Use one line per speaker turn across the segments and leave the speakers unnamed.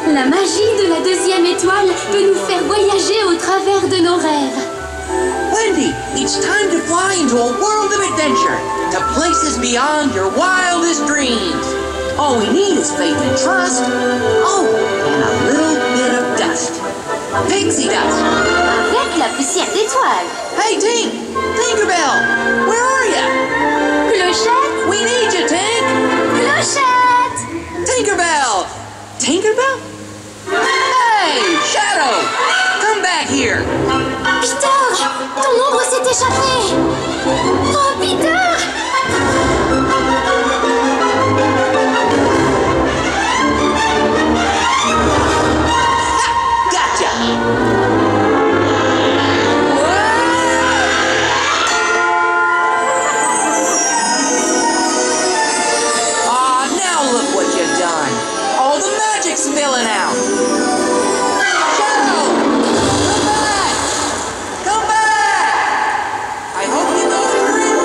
La magie de la deuxième étoile peut nous faire voyager au travers de nos rêves.
Wendy, it's time to fly into a world of adventure, to places beyond your wildest dreams. All we need is faith and trust. Oh, and a little bit of dust. Pixie dust.
Avec la poussière d'étoiles.
Hey, Tink! Tinkerbell! Where are you?
Clochette!
We need you, Tink!
Clochette!
Tinkerbell! Tinkerbell? Hey, Shadow! Come back here!
Peter! Ton ombre s'est échappée! Oh, Peter!
Spilling out. Shadow! Come back! I hope you know you're in.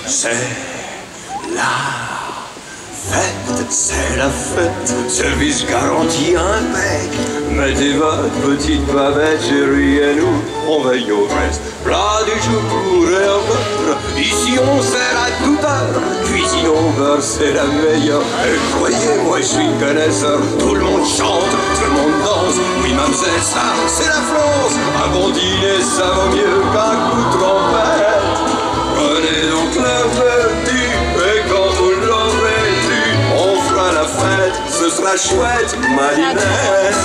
C'est la fête, c'est la fête, service garanti un bec. Mettez votre petite bavette, chérie, et nous, on veille au reste. Plat du jour et un beurre, ici on sert à toute heure. Cuisine au beurre, c'est la meilleure. Et croyez-moi, je suis connaisseur. Tout le monde chante, tout le monde danse. Oui, mademoiselle, ça, c'est la France. Un bon dîner, ça vaut mieux qu'un coup de trompette. Prenez donc le petit, et quand vous l'aurez vu, on fera la fête, ce sera chouette, Marinette.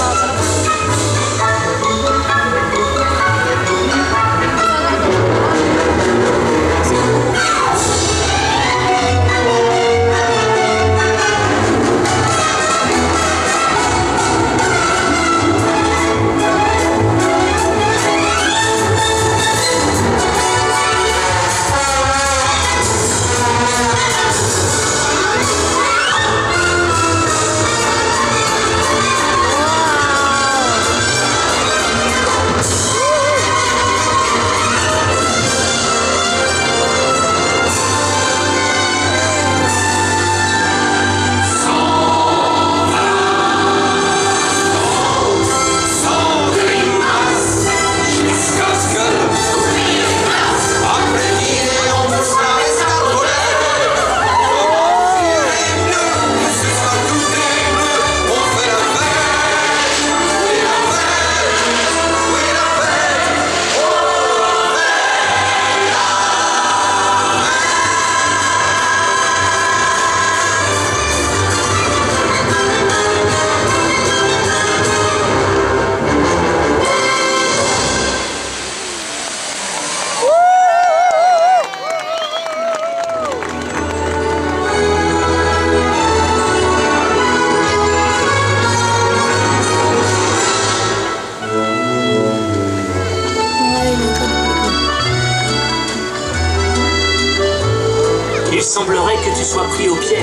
Il semblerait que tu sois pris au piège.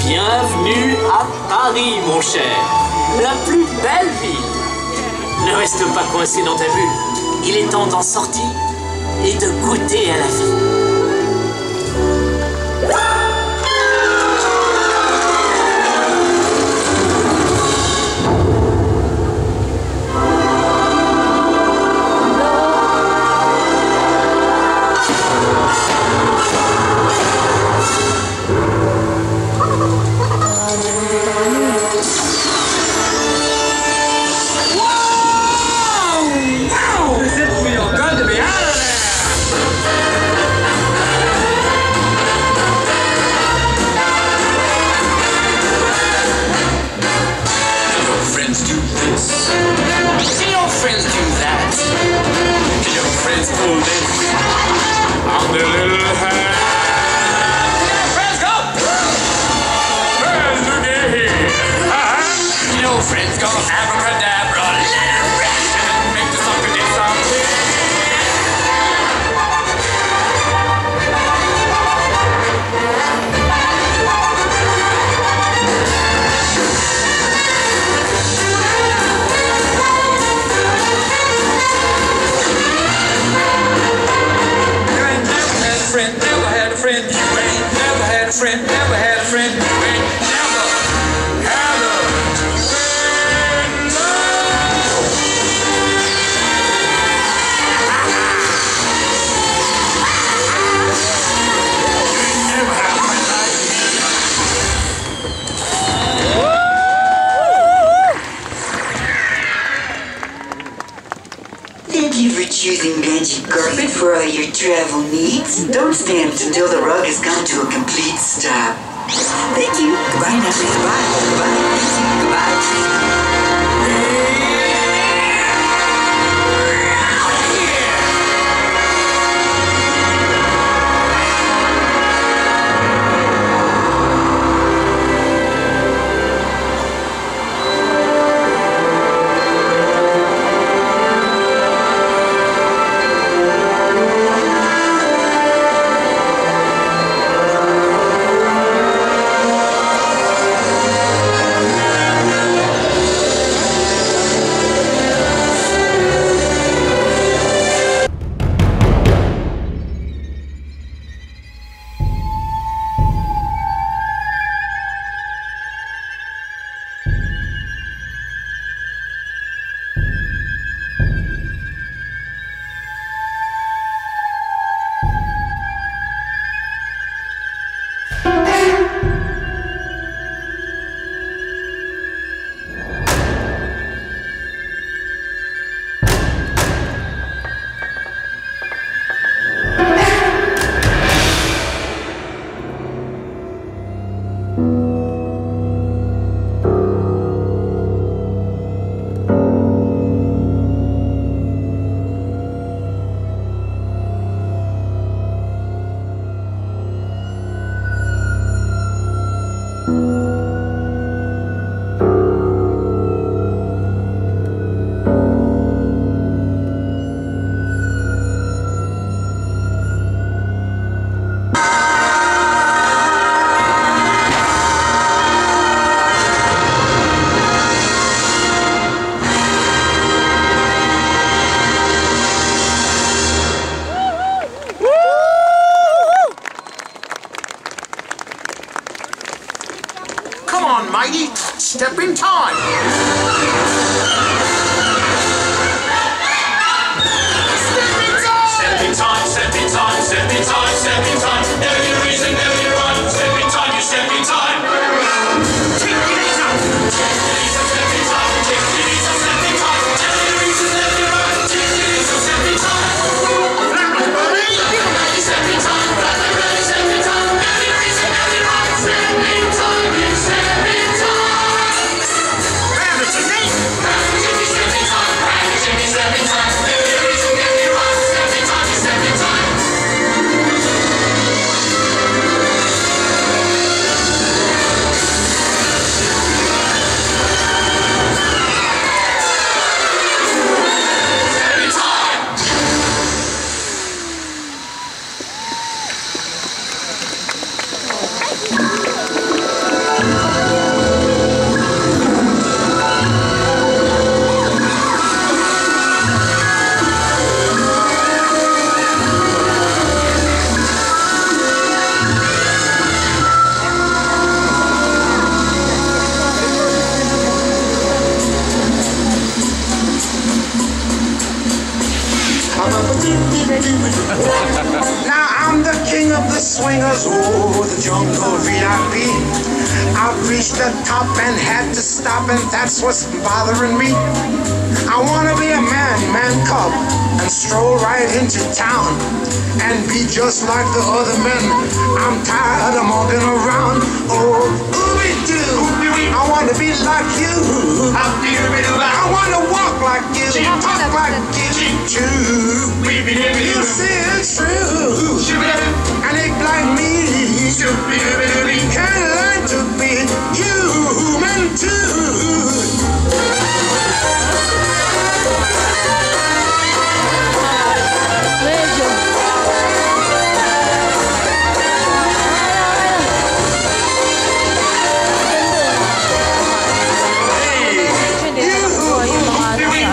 Bienvenue à Paris, mon cher. La plus belle ville. Ne reste pas coincé dans ta bulle. Il est temps d'en sortir et de goûter à la vie.
Can your friends do that? Can your friends pull this on their little hand? Can your friends go? Friends, look at here. Can your friends go abracadabra? Let it rip and make the sucker do something. Never had a friend, you ain't never had a friend, never had a friend, you ain't never had a friend. You ain't never had a friend like
me. Thank you for choosing magic carpet for all your travel needs. Don't stand until the rug has come to a complete stop. Thank you. Goodbye now. Goodbye. Goodbye. Thank you. Goodbye.
Mighty, step in time. Step in time, step in time, step in time, step in time. Never your reason, never your run. Step in time, you step in time. Take it easy. Take it easy, step in time. Take it easy, step in time. Never your reason, never your run. Take it easy, step in time. Step in time, step in time. Never your reason, never your run. Step in time, you step in time.
Now I'm the king of the swingers, oh, the jungle VIP. I've reached the top and had to stop, and that's what's bothering me. I wanna be a man cub, and stroll right into town and be just like the other men. I'm tired of walking around. Oh, ooby-doo, I want to be like you. I want to walk like you, talk like you too. You see it's true, and act like me. Can learn to be human too.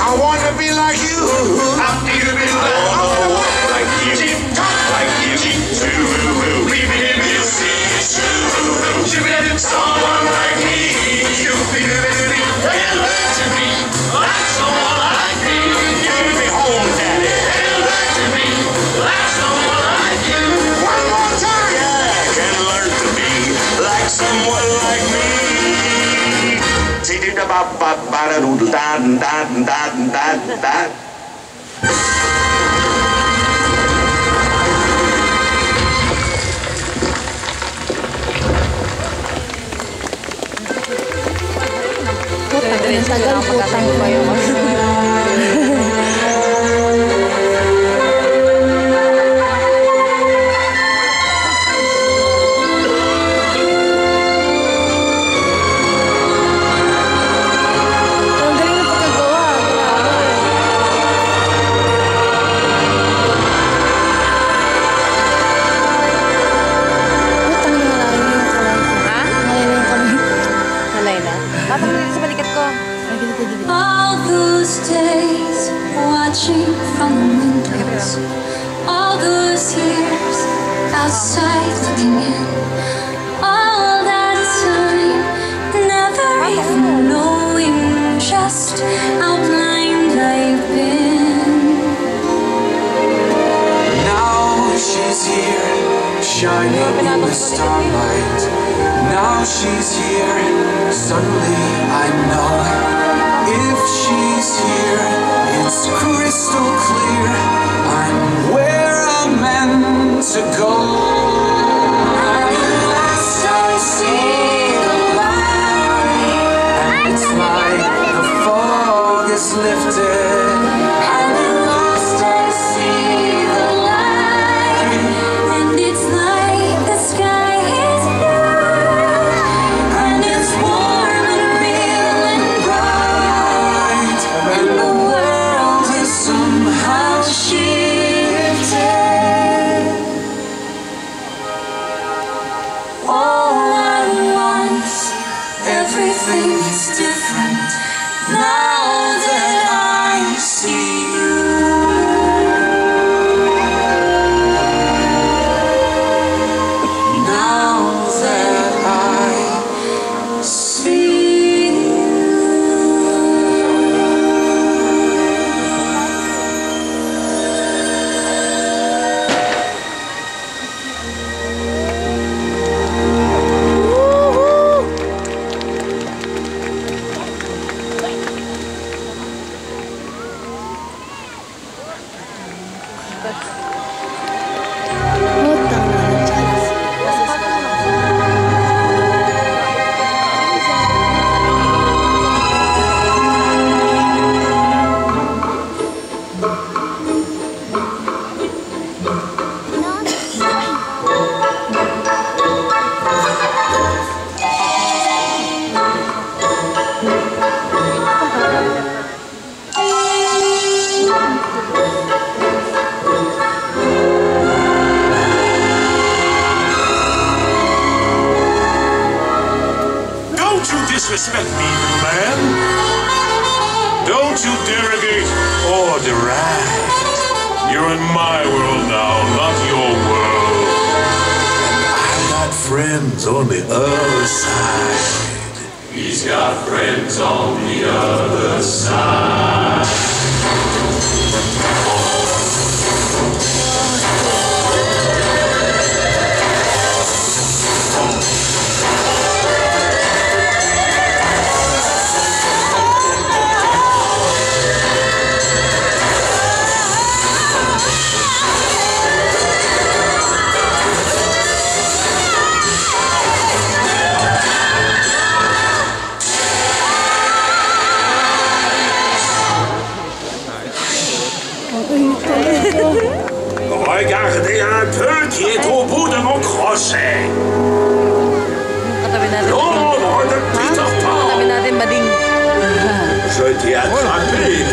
I want to be like you. I want to walk like you, talk like you too. Someone like me, and learn to be like someone like me. Give me home, daddy. And learn to be like someone like you. One more time. Yeah, can learn to be like someone like me.
Tagal putang ko yun.
All those days watching from the windows, all those years outside looking in, all that time never even knowing just how blind I've been.
Now she's here, shining in the starlight. Now she's here, suddenly I know. If she's here, it's crystal clear. I'm where I'm meant to go. At last I see the light, and it's like the fog is lifted. And at last I see the light,
And it's like the sky is blue, and it's warm and real and bright,
and the world is somehow shifted.
all at once.
Everything is different now that I see you. Now that I see you.
Don't you disrespect me, man. Don't you derogate or deride. You're in my world now, not your world. I got friends on the other side. He's got friends on the other side. Regardez un peu qui est au bout de mon crochet. L'ombre de Peter Pan. Je t'ai attrapé,